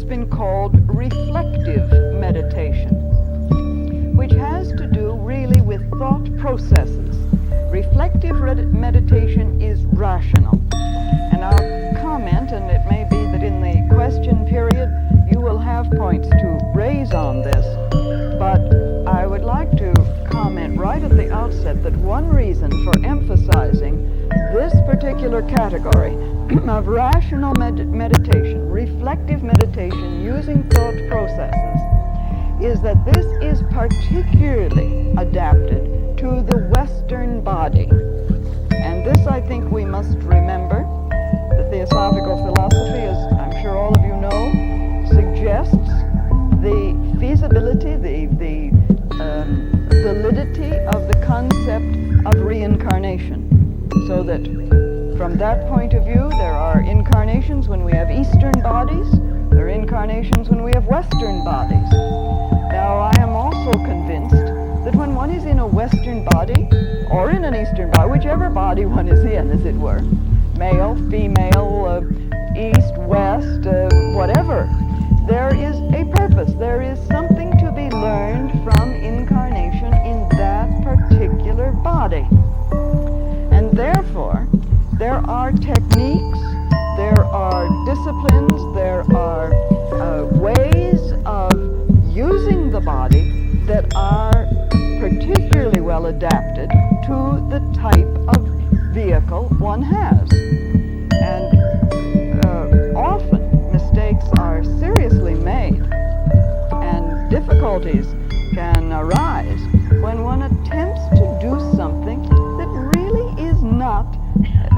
been called reflective meditation, which has to do really with thought processes. Reflective meditation is rational. And I'll comment, and it may be that in the question period you will have points to raise on this, but I would like to comment right at the outset that one reason for emphasizing this particular category of rational meditation, reflective meditation using thought processes, is that this is particularly adapted to the Western body. And this, I think, we must remember. The Theosophical philosophy, as I'm sure all of you know, suggests the feasibility, the validity of the concept of reincarnation. So that from that point of view, there are incarnations when we have Eastern bodies, there are incarnations when we have Western bodies. Now, I am also convinced that when one is in a Western body, or in an Eastern body, whichever body one is in, as it were, male, female, east, west, whatever, there is a purpose. There is something to be learned from incarnation in that particular body. And therefore, there are techniques, there are disciplines, there are ways of using the body that are particularly well adapted to the type of vehicle one has. And often mistakes are seriously made, and difficulties can arise when one attempts to do something that really is not,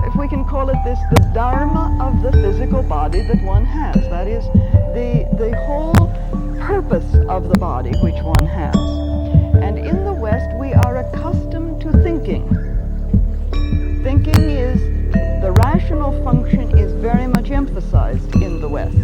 if we can call it this, the dharma of the physical body that one has. That is, the whole purpose of the body which one has. And in the West, we are accustomed to thinking. Thinking is, the rational function is very much emphasized in the West.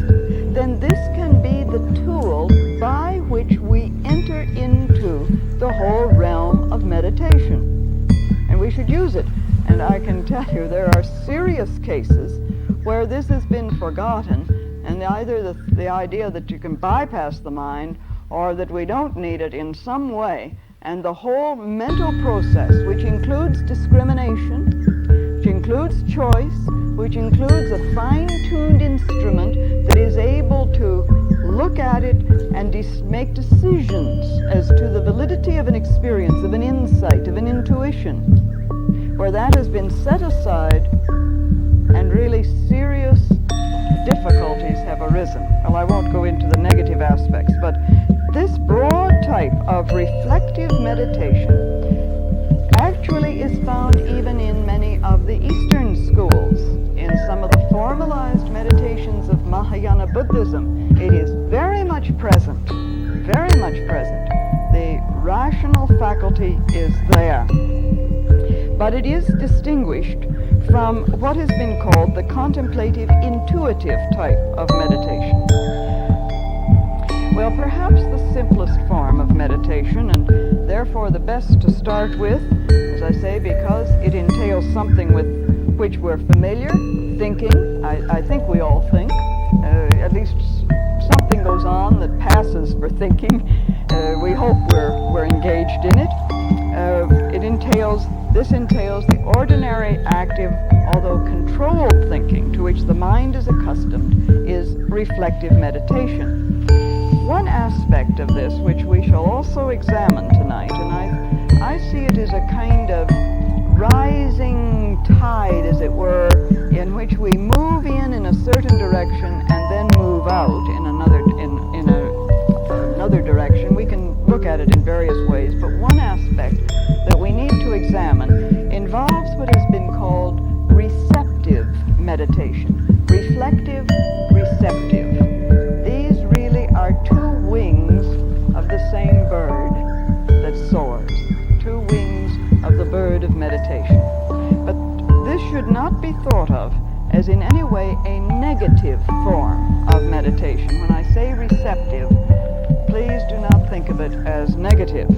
Then this can be the tool by which we enter into the whole realm of meditation. And we should use it. And I can tell you there are serious cases where this has been forgotten, and either the idea that you can bypass the mind or that we don't need it in some way, and the whole mental process, which includes discrimination, which includes choice, which includes a fine-tuned instrument that is able to look at it and make decisions as to the validity of an experience, of an insight, of an intuition, where that has been set aside and really serious difficulties have arisen. Well, I won't go into the negative aspects, but this broad type of reflective meditation actually is found even in many of the Eastern schools. In some of the formalized meditations of Mahayana Buddhism, it is very much present, very much present. The rational faculty is there. But it is distinguished from what has been called the contemplative intuitive type of meditation. Well, perhaps the simplest form of meditation, and therefore the best to start with, as I say, because it entails something with which we're familiar, thinking. I think we all think. At least something goes on that passes for thinking. We hope we're engaged in it. This entails the ordinary, active, although controlled thinking to which the mind is accustomed, is reflective meditation. One aspect of this, which we shall also examine tonight, and I see it as a kind of rising tide, as it were, in which we move in a certain direction and then move out in another direction. We can look at it in various ways, but one aspect that we need to examine involves what has been called receptive meditation. Reflective, receptive. These really are two wings of the same bird that soars. Two wings of the bird of meditation. But this should not be thought of as in any way a negative form of meditation. When I say receptive, please do not think of it as negative.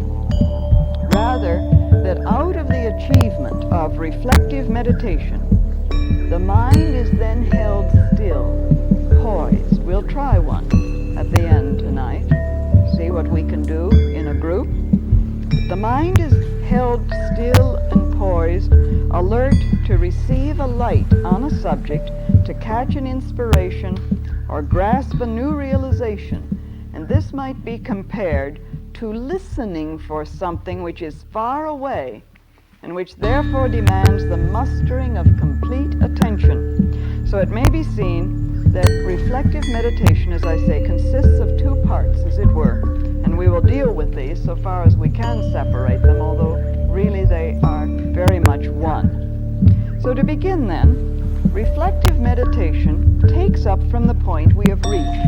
Rather, that out of the achievement of reflective meditation, the mind is then held still, poised. We'll try one. at the end tonight. See what we can do in a group. The mind is held still and poised, alert to receive a light on a subject, to catch an inspiration or grasp a new realization. And this might be compared to listening for something which is far away and which therefore demands the mustering of complete attention. So it may be seen that reflective meditation, as I say, consists of two parts, as it were, and we will deal with these so far as we can separate them, although really they are very much one. So to begin then, reflective meditation takes up from the point we have reached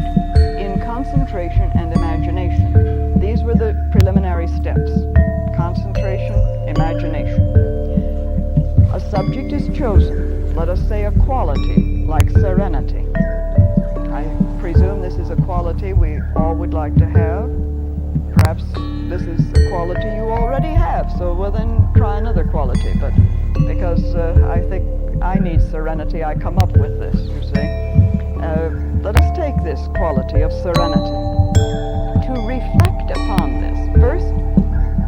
in concentration and imagination. These were the preliminary steps: concentration, imagination. A subject is chosen, let us say a quality like serenity. I presume this is a quality we all would like to have. Perhaps this is a quality you already have, so well then try another quality. But because I think I need serenity, I come up with this, you see. Let us take this quality of serenity. To reflect upon this, first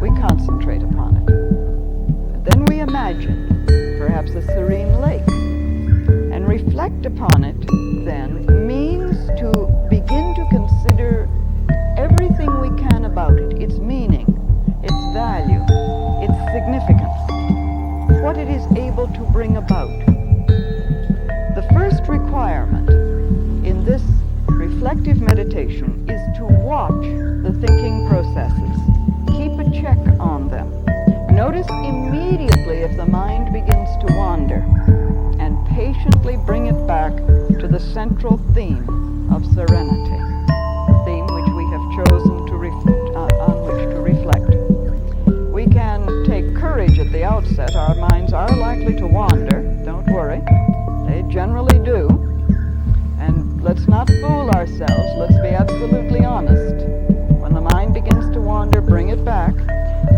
we concentrate upon it. Then we imagine perhaps a serene lake. And reflect upon it then means to begin to consider everything we can about it, its meaning, its value, its significance, what it is able to bring about. The first requirement in this reflective meditation is to watch the thinking processes. Keep a check on them. Notice immediately if the mind begins to wander, and patiently bring it back to the central theme of serenity, the theme which we have chosen on which to reflect. We can take courage at the outset. Our minds are likely to wander, don't worry. They generally do. And let's not fool ourselves. Let's be absolutely honest. When the mind begins to wander, bring it back.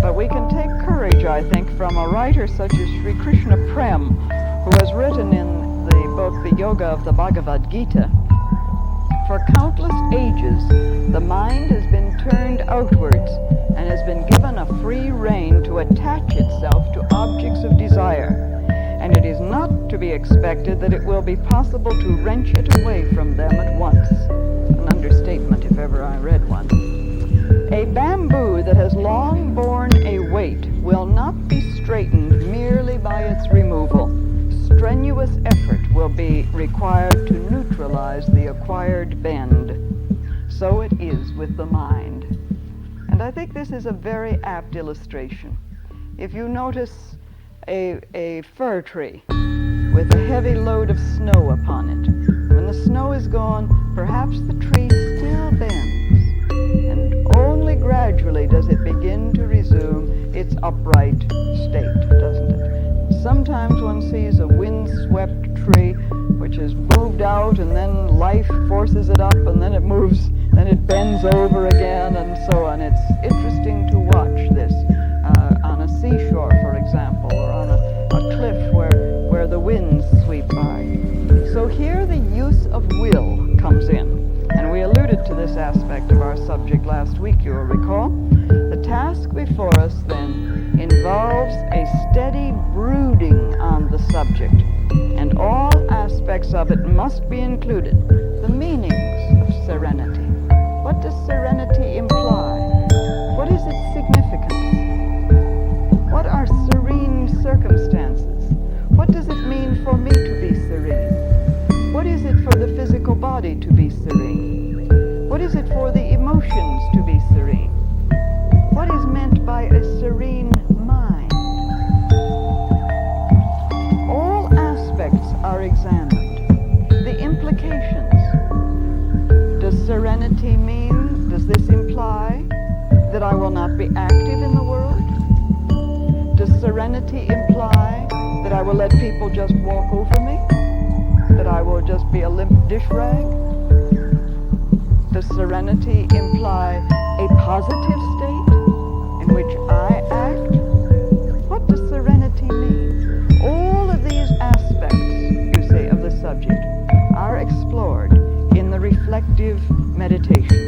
But we can take courage, I think, from a writer such as Sri Krishna Prem, who has written in the book The Yoga of the Bhagavad Gita. For countless ages, the mind has been turned outwards and has been given a free rein to attach itself to objects of desire. And it is not to be expected that it will be possible to wrench it away from them at once. An understatement, if ever I read one. A bamboo that has long borne a weight will not be straightened merely by its removal. Strenuous effort will be required to neutralize the acquired bend. So it is with the mind. And I think this is a very apt illustration. If you notice a fir tree with a heavy load of snow upon it, when the snow is gone, perhaps the tree still bends, and only gradually does it begin to resume its upright state, doesn't it? Sometimes one sees a wind-swept tree which has moved out, and then life forces it up, and then it moves, then it bends over again, and so on. It's interesting to watch this on a seashore, for example, or on a cliff where the winds sweep by. So here the use of will comes in, and we alluded to this aspect of our subject last week, you will recall. The task before us then involves a steady brooding on the subject, and all aspects of it must be included. The meanings of serenity. What does serenity imply? What is its significance? What are serene circumstances? What does it mean for me to be serene? What is it for the physical body to be serene? What is it for the emotions to be serene? What is meant by a serene mind? All aspects are examined. The implications. Does serenity mean, does this imply that I will not be active in the world? Does serenity imply that I will let people just walk over me? That I will just be a limp dish rag? Does serenity imply a positive state in which I act? What does serenity mean? All of these aspects, you see, of the subject are explored in the reflective meditation.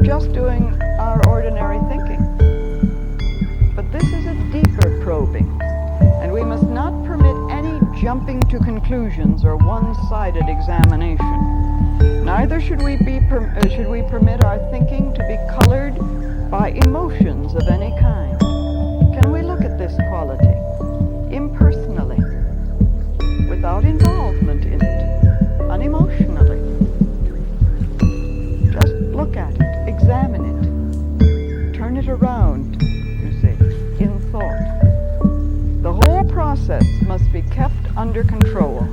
just doing our ordinary thinking. But this is a deeper probing, and we must not permit any jumping to conclusions or one-sided examination. Neither should we permit our thinking to be colored by emotions of any kind. Can we look at this quality impersonally, without involvement in it, unemotionally? Just look at it, examine it, turn it around, you see, in thought. The whole process must be kept under control.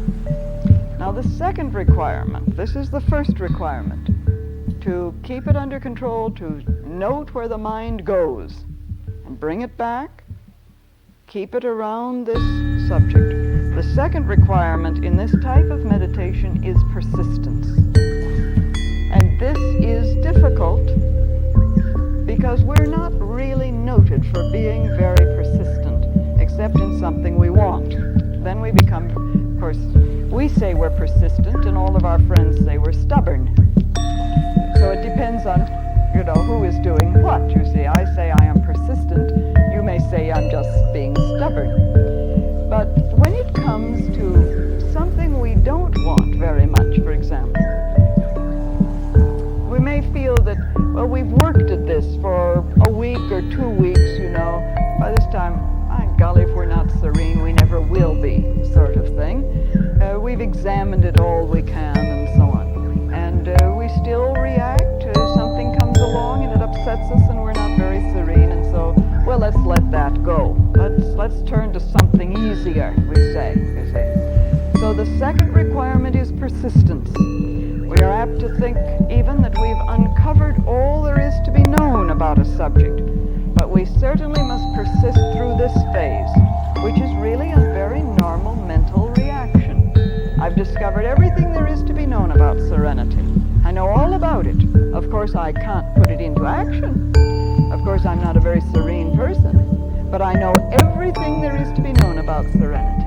Now the second requirement, this is the first requirement, to keep it under control, to note where the mind goes and bring it back, keep it around this subject. The second requirement in this type of meditation is persistence. And this is difficult because we're not really noted for being very persistent, except in something we want. Then we become, of course, we say we're persistent and all of our friends say we're stubborn. So it depends on, who is doing what. You see, I say I am persistent. You may say I'm just being stubborn. But when it comes to something we don't want very much, for example, we may feel that, well, we've worked at this for a week or 2 weeks, by this time, my golly, if we're not serene, we never will be, sort of thing. We've examined it all we can and so on. And we still react. Something comes along and it upsets us and we're not very serene. And so, well, let's let that go. Let's turn to something easier, we say, you see. So the second requirement is persistence. We are apt to think even that we've uncovered all there is to be known about a subject. But we certainly must persist through this phase, which is really a very normal mental reaction. I've discovered everything there is to be known about serenity. I know all about it. Of course, I can't put it into action. Of course, I'm not a very serene person, but I know everything there is to be known about serenity.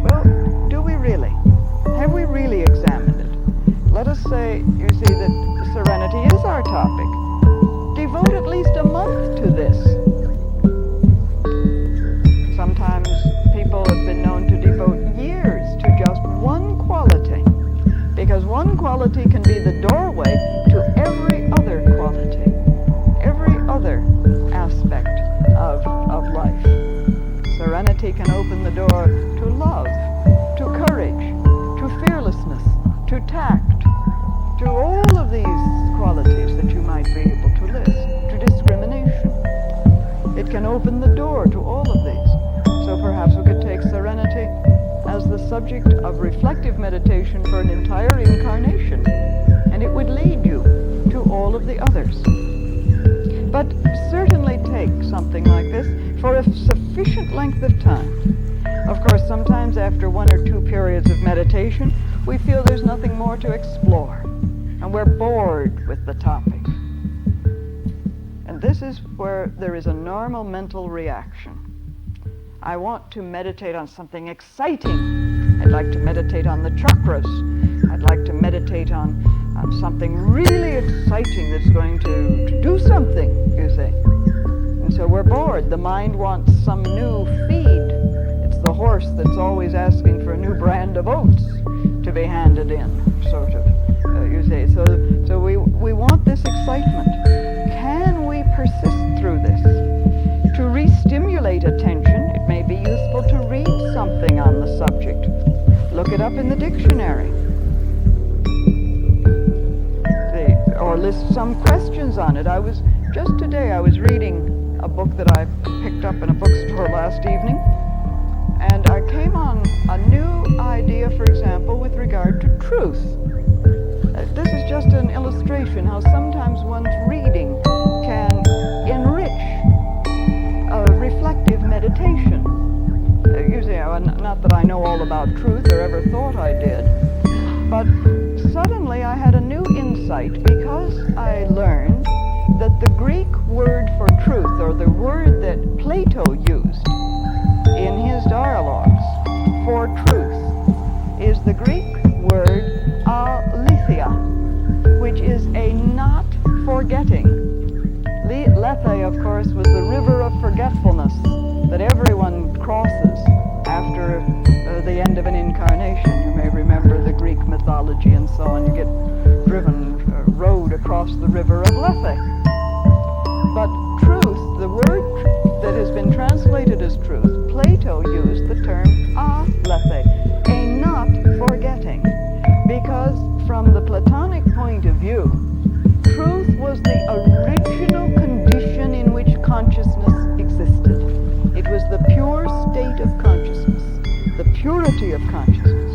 Well, do we really? Have we really examined it? Let us say, you see, that serenity is our topic. Devote at least a month to this. Sometimes people have been known to devote years to just one quality, because one quality can be the doorway to every other quality, every other aspect of life. Serenity can open the door to love, to courage, to fearlessness, to tact, to all of these qualities that you might be able to list, to discrimination. It can open the door to all of these. So perhaps we could take serenity as the subject of reflective meditation for an entire incarnation, and it would lead you to all of the others. But certainly take something like this for a sufficient length of time. Of course, sometimes after 1 or 2 periods of meditation, we feel there's nothing more to explore, and we're bored with the topic. And this is where there is a normal mental reaction. I want to meditate on something exciting. I'd like to meditate on the chakras. I'd like to meditate on something really exciting that's going to do something, you see. And so we're bored. The mind wants some new feed. It's the horse that's always asking for a new brand of oats to be handed in, sort of, you see. So we want this excitement. Can we persist through this? To re-stimulate attention, it may be useful to read something on the subject. Look it up in the dictionary. Or list some questions on it. Just today I was reading a book that I picked up in a bookstore last evening, and I came on a new idea, for example, with regard to truth. This is just an illustration how sometimes one's reading can enrich a reflective meditation. Usually, not that I know all about truth or ever thought I did, but suddenly I had a new insight because I learned that the Greek word for truth, or the word that Plato used in his dialogues for truth, is the Greek word aletheia, which is a not forgetting. across the river of Lethe. But truth, the word that has been translated as truth, Plato used the term aletheia, a not forgetting, because from the Platonic point of view, truth was the original condition in which consciousness existed. It was the pure state of consciousness, the purity of consciousness.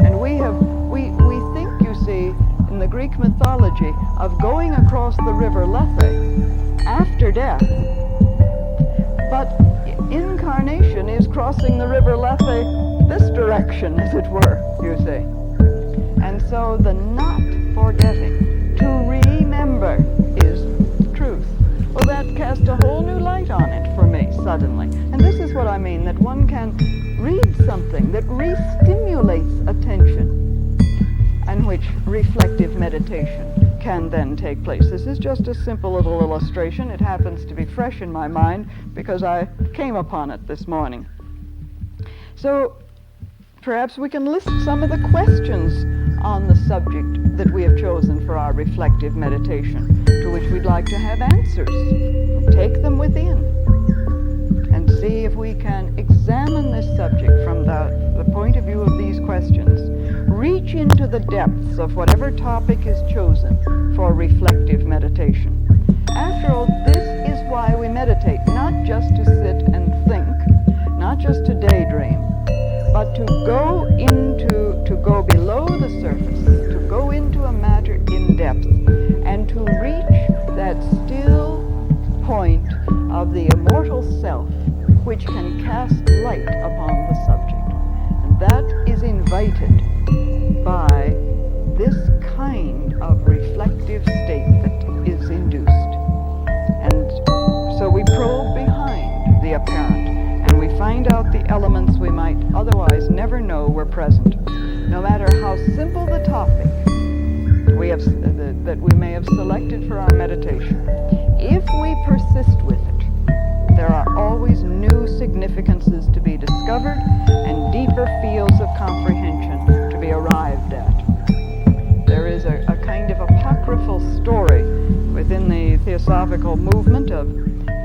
And we think, you see, in the Greek mythology, of going across the river Lethe after death. But incarnation is crossing the river Lethe this direction, as it were, you see. And so the not forgetting, to remember, is truth. Well, that cast a whole new light on it for me, suddenly. And this is what I mean, that one can read something that re-stimulates attention, and which reflective meditation can then take place. This is just a simple little illustration. It happens to be fresh in my mind because I came upon it this morning. So perhaps we can list some of the questions on the subject that we have chosen for our reflective meditation, to which we'd like to have answers. Take them within and see if we can examine this subject from the point of view of these questions. Reach into the depths of whatever topic is chosen for reflective meditation. After all, this is why we meditate, not just to sit and think, not just to daydream, but to go below the surface, to go into a matter in depth, and to reach that still point of the immortal self, which can cast light upon the subject. And that is invited by this kind of reflective state that is induced. And so we probe behind the apparent, and we find out the elements we might otherwise never know were present. No matter how simple the topic that we may have selected for our meditation, if we persist with it, there are always new significances to be discovered and deeper fields of comprehension to be arrived at. There is a kind of apocryphal story within the Theosophical movement of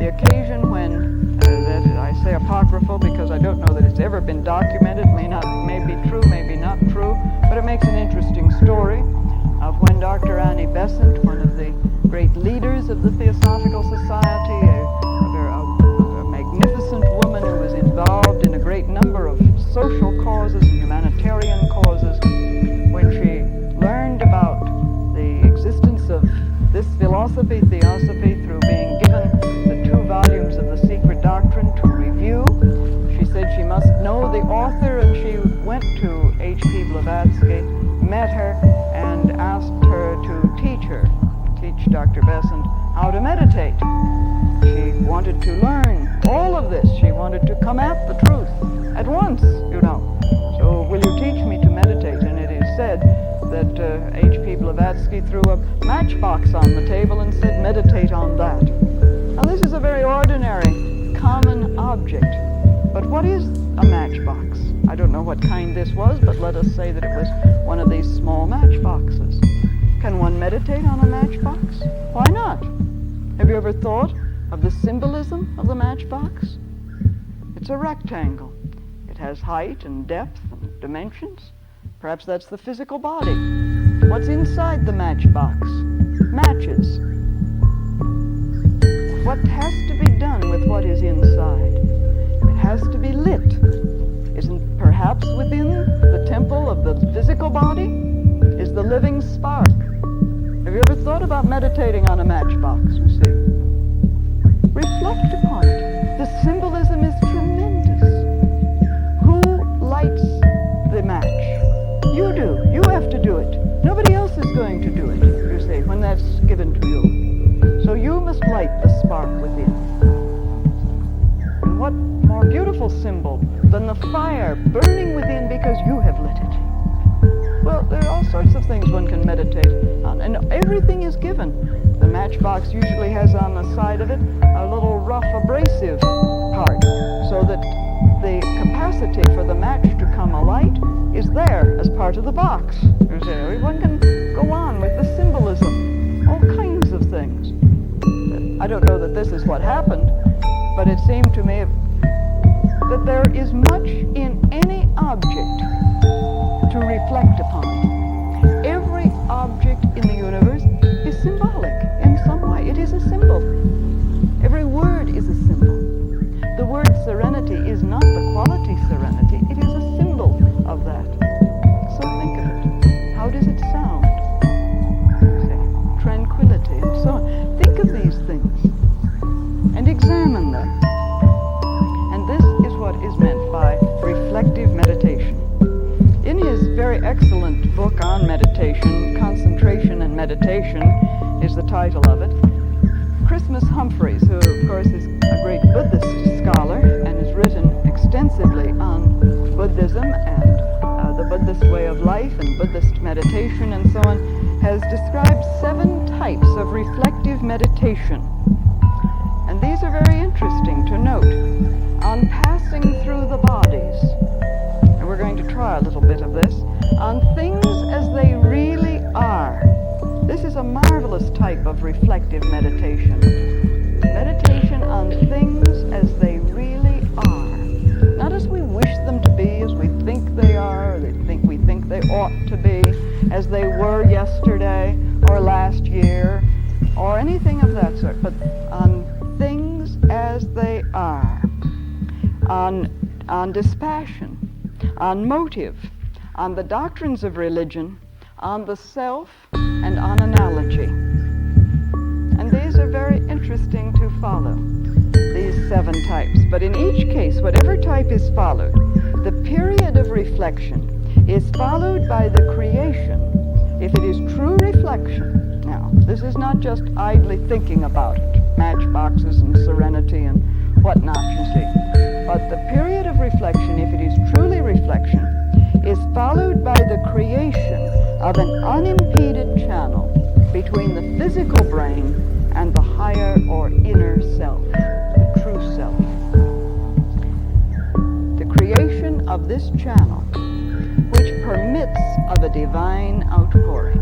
the occasion when, I say apocryphal because I don't know that it's ever been documented, may be true, maybe not true, but it makes an interesting story of when Dr. Annie Besant, one of the great leaders of the Theosophical Society, a magnificent woman who was involved in a great number of social causes and humanitarian causes, when she learned about the existence of this philosophy, theosophy, through being given the 2 volumes of the Secret Doctrine to review, she said she must know the author, and she went to H.P. Blavatsky, met her, and asked her to teach Dr. Besant how to meditate. She wanted to learn all of this. She wanted to come at the truth at once, you know. So, will you teach me to meditate? And it is said that H.P. Blavatsky threw a matchbox on the table and said, meditate on that. Now, this is a very ordinary, common object. But what is a matchbox? I don't know what kind this was, but let us say that it was one of these small matchboxes. Can one meditate on a matchbox? Why not? Have you ever thought of the symbolism of the matchbox? It's a rectangle. It has height and depth and dimensions. Perhaps that's the physical body. What's inside the matchbox? Matches. What has to be done with what is inside? It has to be lit. Isn't perhaps within the temple of the physical body is the living spark? Have you ever thought about meditating on a matchbox, you see? Reflect upon it. The symbolism is tremendous. Who lights the match? You do. You have to do it. Nobody else is going to do it, you see, when that's given to you. So you must light the spark within. And what more beautiful symbol than the fire burning within because you have lit it? Well, there are all sorts of things one can meditate on, and everything is given. The matchbox usually has on the side of it a little rough abrasive part, so that the capacity for the match to come alight is there as part of the box. One can go on with the symbolism. All I don't know that this is what happened, but it seemed to me that there is much in any object to reflect upon. Every object in the universe is symbolic in some way. It is a symbol. Every word is a symbol. The word serenity is not the quality serenity. It is a symbol of that. So think of it. How does it sound? Say, tranquility and so on. Think of these things and examine them. And this is what is meant by reflective meditation. In his very excellent book on meditation, Concentration and Meditation is the title of it, Christmas Humphreys, who of course is a great Buddhist scholar and has written extensively on Buddhism and the Buddhist way of life and Buddhist meditation and so on, has described 7 types of reflective meditation. And these are very interesting to note. On passing through the bodies, and we're going to try a little bit of this, on things as they really are. This is a marvelous type of reflective meditation. Meditation on things as they really are. Not as we wish them to be, as we think they are, or we think they ought to be, as they were yesterday or last year, or anything of that sort, but on things as they are. On dispassion, on motive, on the doctrines of religion, on the self, and on analogy. And these are very interesting to follow, these 7 types. But in each case, whatever type is followed, the period of reflection is followed by the creation, if it is true reflection. Now, this is not just idly thinking about it, matchboxes and serenity and whatnot, you see. But the period of reflection, if it is truly reflection, is followed by the creation of an unimpeded channel between the physical brain and the higher or inner self, the true self. The creation of this channel, which permits of a divine outpouring.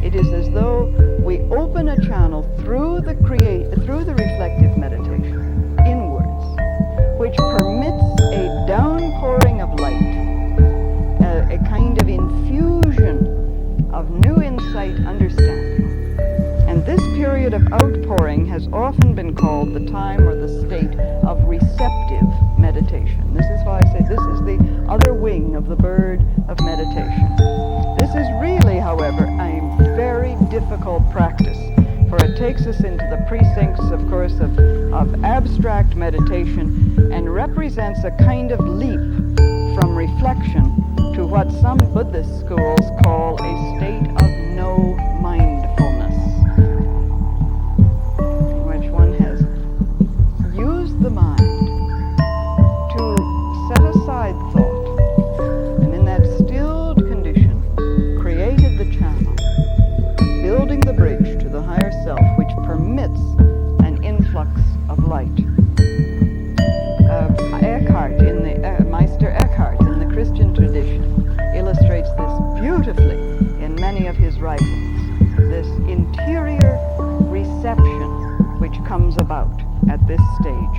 It is as though we open a channel through the reflective meditation, inwards, which permits a downpouring of light, a kind of infusion of new insight, understanding. And this period of outpouring has often been called the time or the state of receptive meditation. This is why I say this is the other wing of the bird of meditation. This is really, however, a very difficult practice, for it takes us into the precincts, of course, of abstract meditation and represents a kind of leap from reflection to what some Buddhist schools call a state of no mindfulness, in which one has used the mind to set aside thought, and in that stilled condition created the channel, building the bridge to the higher self, which permits an influx of light. Meister Eckhart in the Christian tradition illustrates this beautifully in many of his writings, this interior reception which comes about at this stage.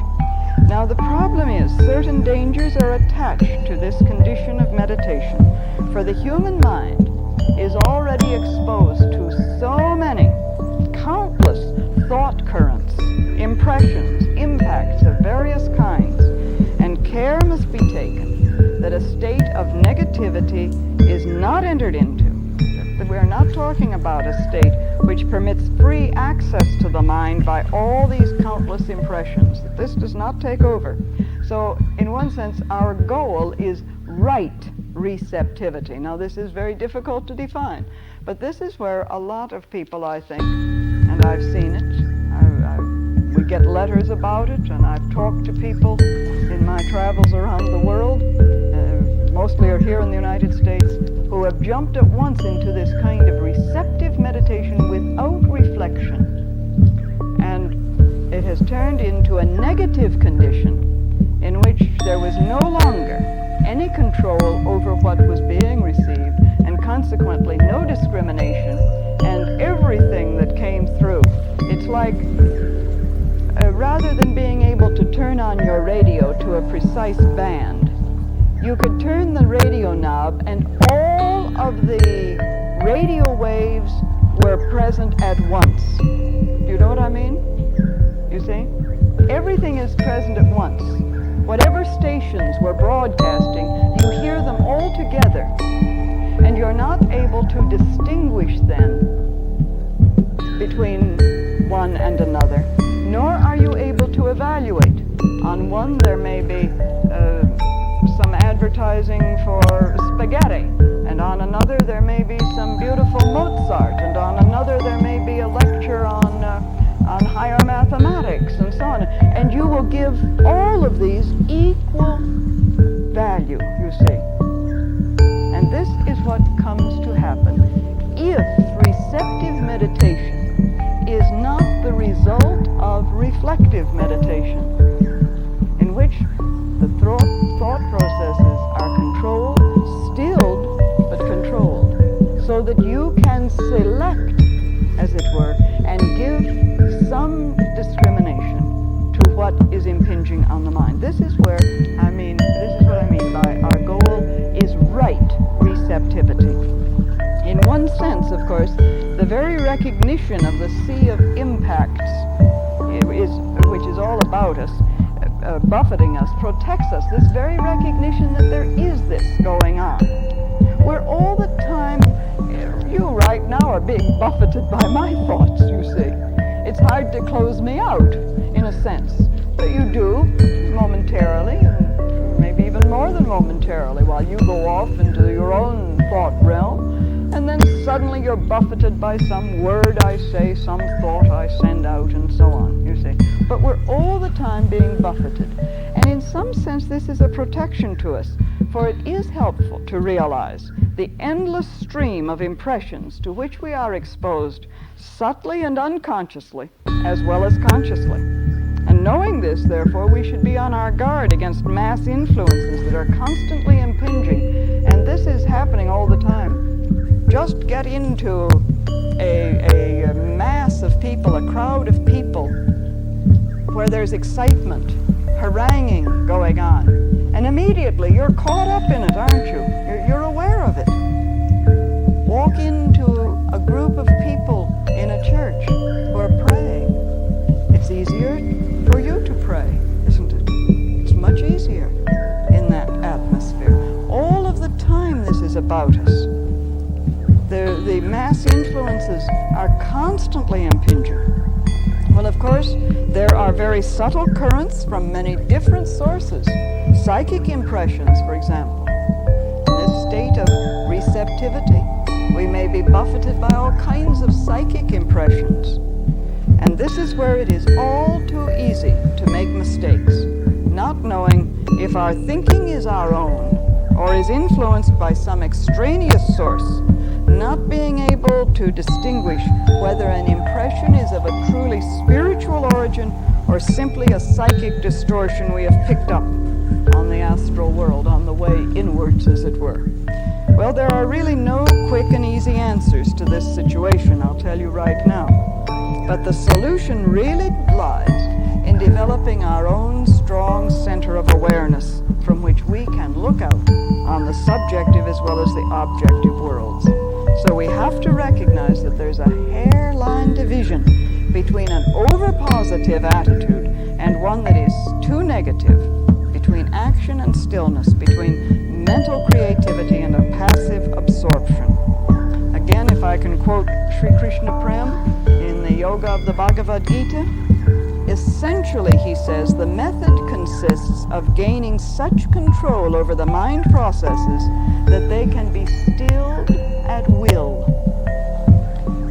Now the problem is certain dangers are attached to this condition of meditation, for the human mind is already exposed to so many countless thought currents, impressions, impacts of various kinds, and care must be taken that a state of negativity is not entered into. That we are not talking about a state which permits free access to the mind by all these countless impressions, that this does not take over. So in one sense, our goal is right receptivity. Now this is very difficult to define, but this is where a lot of people, I think, and I've seen it, we get letters about it, and I've talked to people in my travels around the world, mostly are here in the United States, who have jumped at once into this kind of receptive meditation without reflection. And it has turned into a negative condition in which there was no longer any control over what was being received, and consequently no discrimination, and everything that came through. It's like rather than being able to turn on your radio to a precise band, you could turn the radio knob and all of the radio waves were present at once. Do you know what I mean? You see? Everything is present at once. Whatever stations were broadcasting, you hear them all together. And you're not able to distinguish then between one and another, nor are you able to evaluate. On one there may be some advertising for spaghetti, and on another there may be some beautiful Mozart, and on another there may be a lecture on higher mathematics, and so on. And you will give all of these equal value, you see. And this is what comes to happen if receptive meditation is not the result of reflective meditation, in which the thought processes are controlled, stilled, but controlled, so that you can select, as it were, and give some discrimination to what is impinging on the mind. This is what I mean by our goal is right receptivity. In one sense, of course, the very recognition of the sea of impacts which is all about us, buffeting us, protects us. This very recognition that there is this going on. We're all the time, you right now are being buffeted by my thoughts, you see. It's hard to close me out, in a sense. But you do, momentarily, and maybe even more than momentarily, while you go off into your own thought realm, and then suddenly you're buffeted by some word I say, some thought I send out, and so on, you see. But we're all the time being buffeted. And in some sense, this is a protection to us, for it is helpful to realize the endless stream of impressions to which we are exposed, subtly and unconsciously, as well as consciously. And knowing this, therefore, we should be on our guard against mass influences that are constantly impinging. And this is happening all the time. Just get into a mass of people, a crowd of people, where there's excitement, haranguing going on. And immediately you're caught up in it, aren't you? You're aware of it. Walk into a group of people in a church who are praying. It's easier for you to pray, isn't it? It's much easier in that atmosphere. All of the time this is about us. The mass influences are constantly impinging. Well, of course, there are very subtle currents from many different sources. Psychic impressions, for example. In this state of receptivity, we may be buffeted by all kinds of psychic impressions. And this is where it is all too easy to make mistakes, not knowing if our thinking is our own or is influenced by some extraneous source, not being able to distinguish whether an impression is of a truly spiritual origin or simply a psychic distortion we have picked up on the astral world, on the way inwards, as it were. Well, there are really no quick and easy answers to this situation, I'll tell you right now. But the solution really lies in developing our own strong center of awareness from which we can look out on the subjective as well as the objective worlds. So we have to recognize that there's a hairline division between an over-positive attitude and one that is too negative, between action and stillness, between mental creativity and a passive absorption. Again, if I can quote Sri Krishna Prem in the Yoga of the Bhagavad Gita, essentially, he says, the method consists of gaining such control over the mind processes that they can be stilled at will,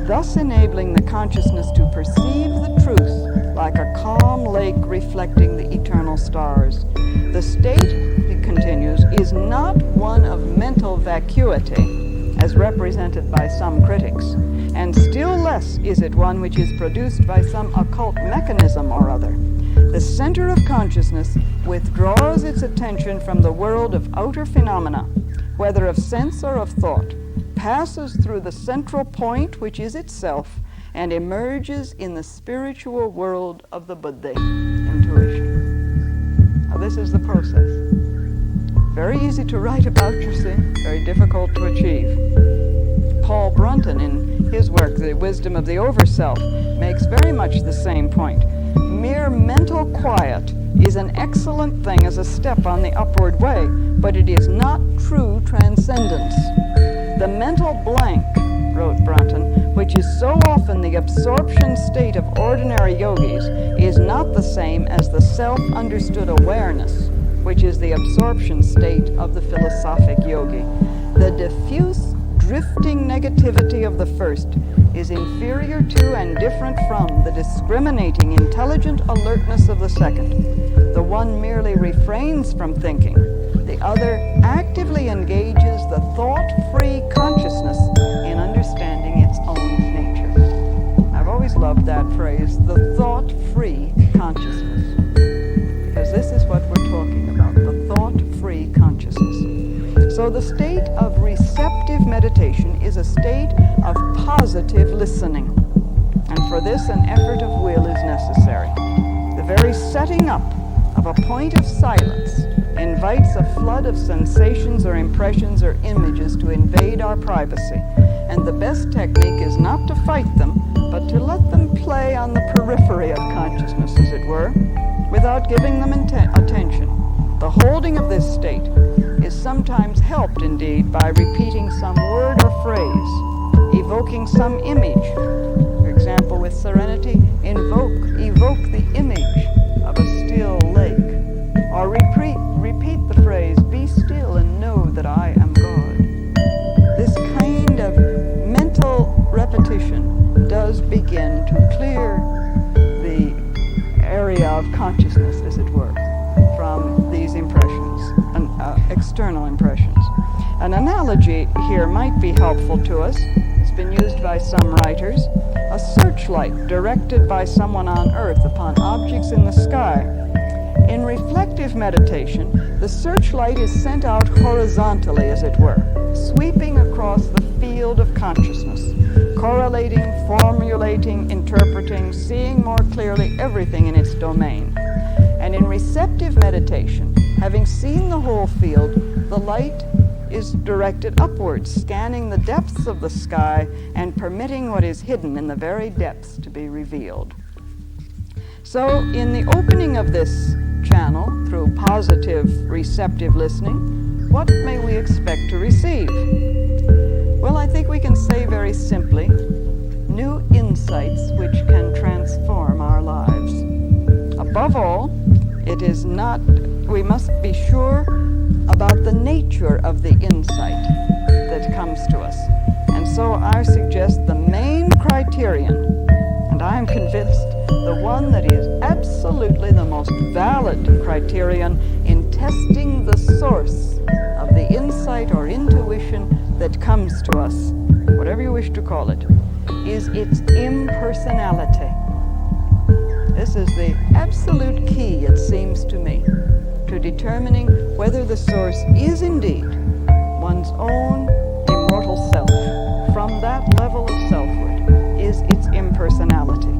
thus enabling the consciousness to perceive the truth like a calm lake reflecting the eternal stars. The state, he continues, is not one of mental vacuity, as represented by some critics, and still less is it one which is produced by some occult mechanism or other. The center of consciousness withdraws its attention from the world of outer phenomena, whether of sense or of thought, passes through the central point, which is itself, and emerges in the spiritual world of the buddhi, intuition. Now this is the process. Very easy to write about, you see, very difficult to achieve. Paul Brunton, in his work, The Wisdom of the Overself, makes very much the same point. Mere mental quiet is an excellent thing as a step on the upward way, but it is not true transcendence. The mental blank, wrote Brunton, which is so often the absorption state of ordinary yogis, is not the same as the self-understood awareness, which is the absorption state of the philosophic yogi. The diffuse, drifting negativity of the first is inferior to and different from the discriminating, intelligent alertness of the second. The one merely refrains from thinking. The other actively engages the thought-free consciousness in understanding its own nature. I've always loved that phrase, the thought-free consciousness, because this is what we're talking about, the thought-free consciousness. So the state of receptive meditation is a state of positive listening. And for this, an effort of will is necessary. The very setting up of a point of silence invites a flood of sensations or impressions or images to invade our privacy. And the best technique is not to fight them, but to let them play on the periphery of consciousness, as it were, without giving them attention. The holding of this state is sometimes helped, indeed, by repeating some word or phrase, evoking some image. For example, with serenity, evoke the image of a still lake, or repeat the phrase, be still and know that I am God. This kind of mental repetition does begin to clear the area of consciousness, as it were, from these impressions, external impressions. An analogy here might be helpful to us. It's been used by some writers. A searchlight directed by someone on earth upon objects in the sky. In reflective meditation, the searchlight is sent out horizontally, as it were, sweeping across the field of consciousness, correlating, formulating, interpreting, seeing more clearly everything in its domain. And in receptive meditation, having seen the whole field, the light is directed upwards, scanning the depths of the sky and permitting what is hidden in the very depths to be revealed. So, in the opening of this channel, through positive receptive listening, what may we expect to receive? Well, I think we can say very simply, new insights which can transform our lives. Above all, we must be sure about the nature of the insight that comes to us. And so I suggest the main criterion, and I am convinced the one that is absolutely the most valid criterion in testing the source of the insight or intuition that comes to us, whatever you wish to call it, is its impersonality. This is the absolute key, it seems to me, to determining whether the source is indeed one's own immortal self. From that level of selfhood is its impersonality.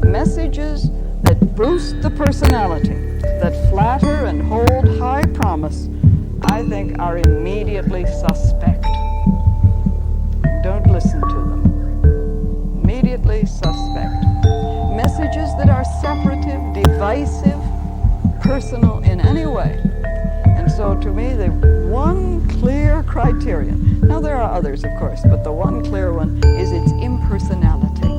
Messages that boost the personality, that flatter and hold high promise, I think are immediately suspect. Don't listen to them. Immediately suspect. Messages that are separative, divisive, personal in any way. And so to me, the one clear criterion, now there are others of course, but the one clear one is its impersonality.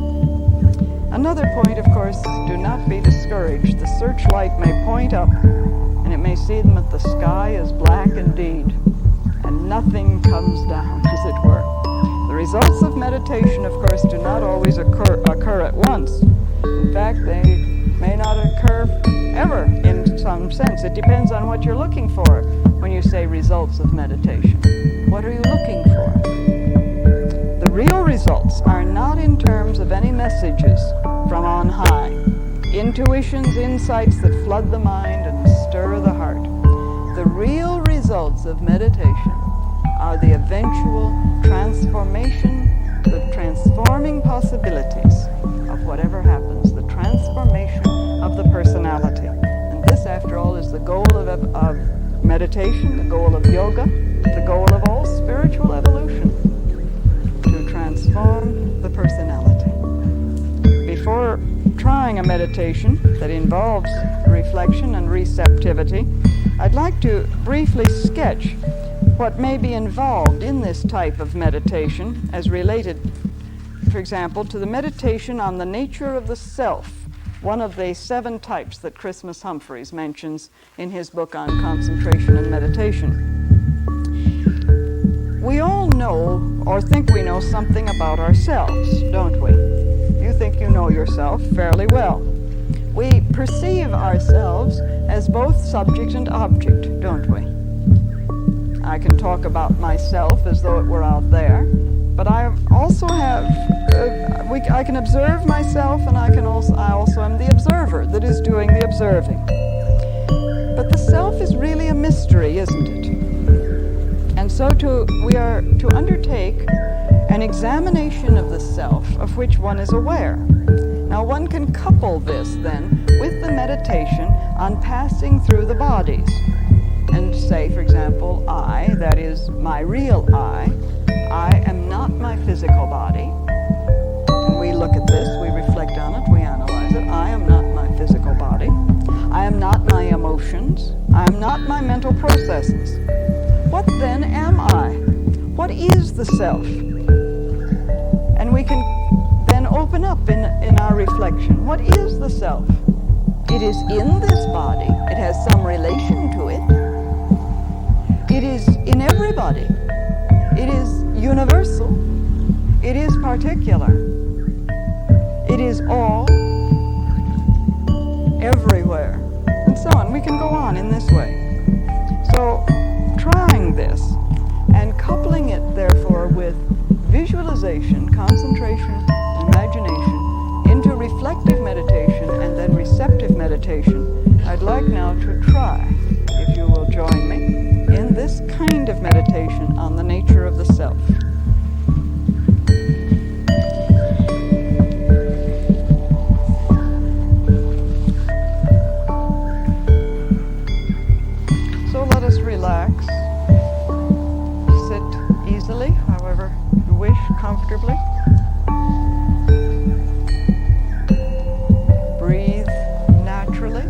Another point, of course, do not be discouraged. The searchlight may point up and it may see them at the sky as black indeed, and nothing comes down, as it were. The results of meditation, of course, do not always occur at once. In fact, they may not occur ever in some sense. It depends on what you're looking for when you say results of meditation. What are you looking for? The real results are not in terms of any messages from on high, intuitions, insights that flood the mind and stir the heart. The real results of meditation are the eventual transformation, the transforming possibilities of whatever happens, the transformation of the personality. And this, after all, is the goal of meditation, the goal of yoga, the goal of all spiritual evolution, to transform the personality. Before trying a meditation that involves reflection and receptivity, I'd like to briefly sketch what may be involved in this type of meditation as related, for example, to the meditation on the nature of the self, one of the 7 types that Christmas Humphreys mentions in his book on concentration and meditation. We all know or think we know something about ourselves, don't we? You think you know yourself fairly well. We perceive ourselves as both subject and object, don't we? I can talk about myself as though it were out there, but I also have, I can observe myself, and I also am the observer that is doing the observing. But the self is really a mystery, isn't it? And so we are to undertake an examination of the self of which one is aware. Now one can couple this then with the meditation on passing through the bodies. And say, for example, I, that is my real I am not my physical body. And we look at this, we reflect on it, we analyze it. I am not my physical body. I am not my emotions. I am not my mental processes. What then am I? What is the self? And we can then open up in our reflection. What is the self? It is in this body. It has some relation to it. It is in everybody. It is universal. It is particular. It is all, everywhere, and so on. We can go on in this way. So, trying this and coupling it, therefore, with visualization, concentration, imagination, into reflective meditation and then receptive meditation, I'd like now to try, if you will join me, in this kind of meditation on the nature of the self. So let us relax. Sit easily, however you wish, comfortably. Breathe naturally.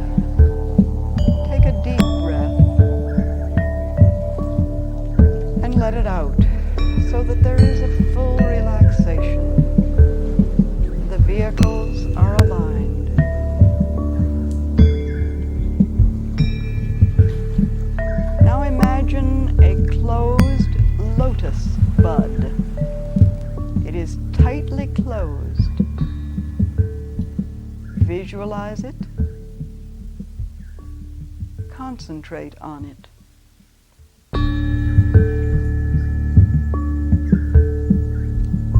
Take a deep breath. And let it out, so that there is a full relaxation. The vehicles are aligned. Now imagine a closed lotus bud. It is tightly closed. Visualize it. Concentrate on it.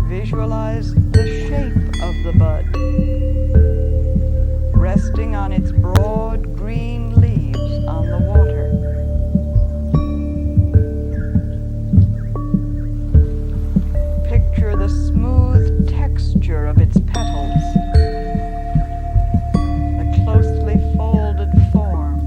Visualize the shape of the bud, resting on its broad green leaves on the water. Picture the smooth texture of its petals, the closely folded form.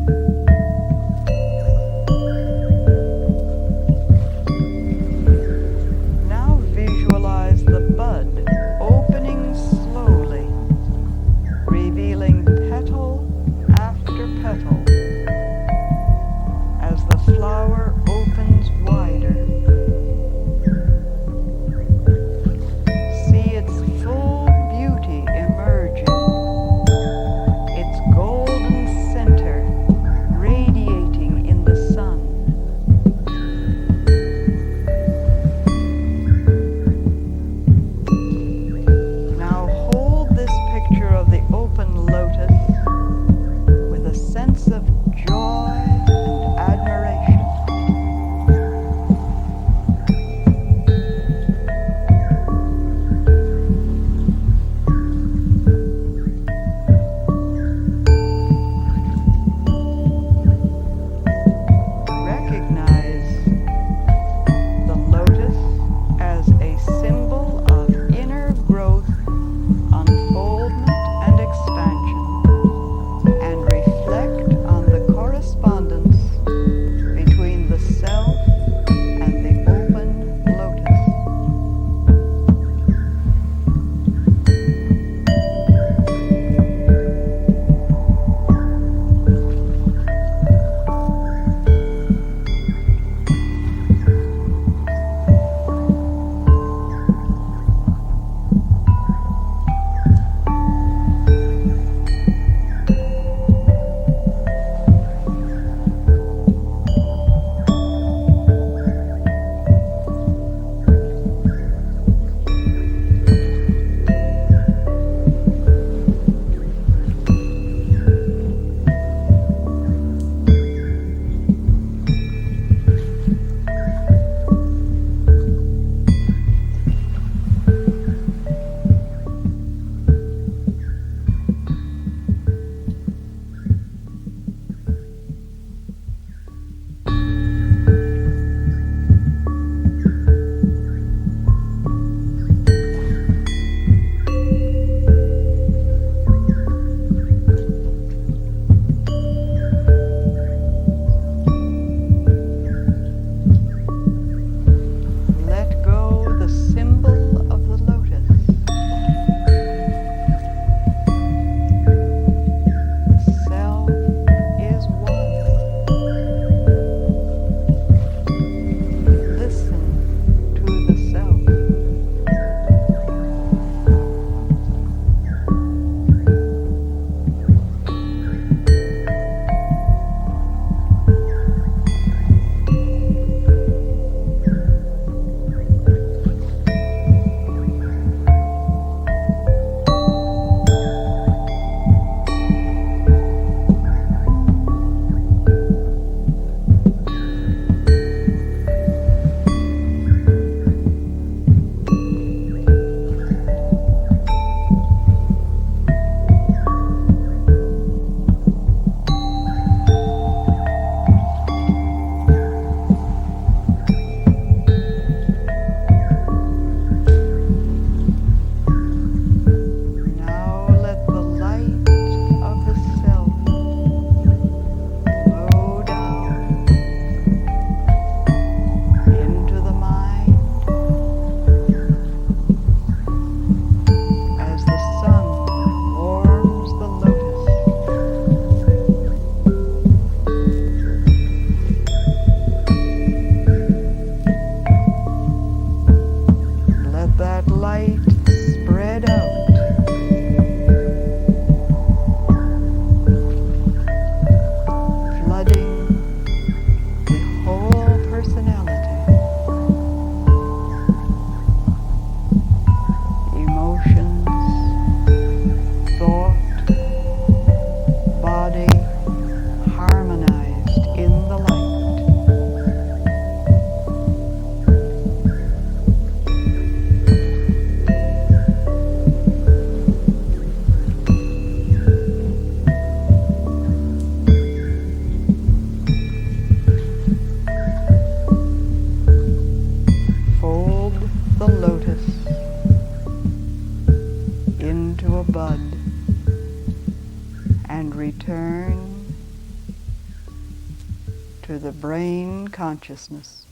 bud and return to the brain consciousness.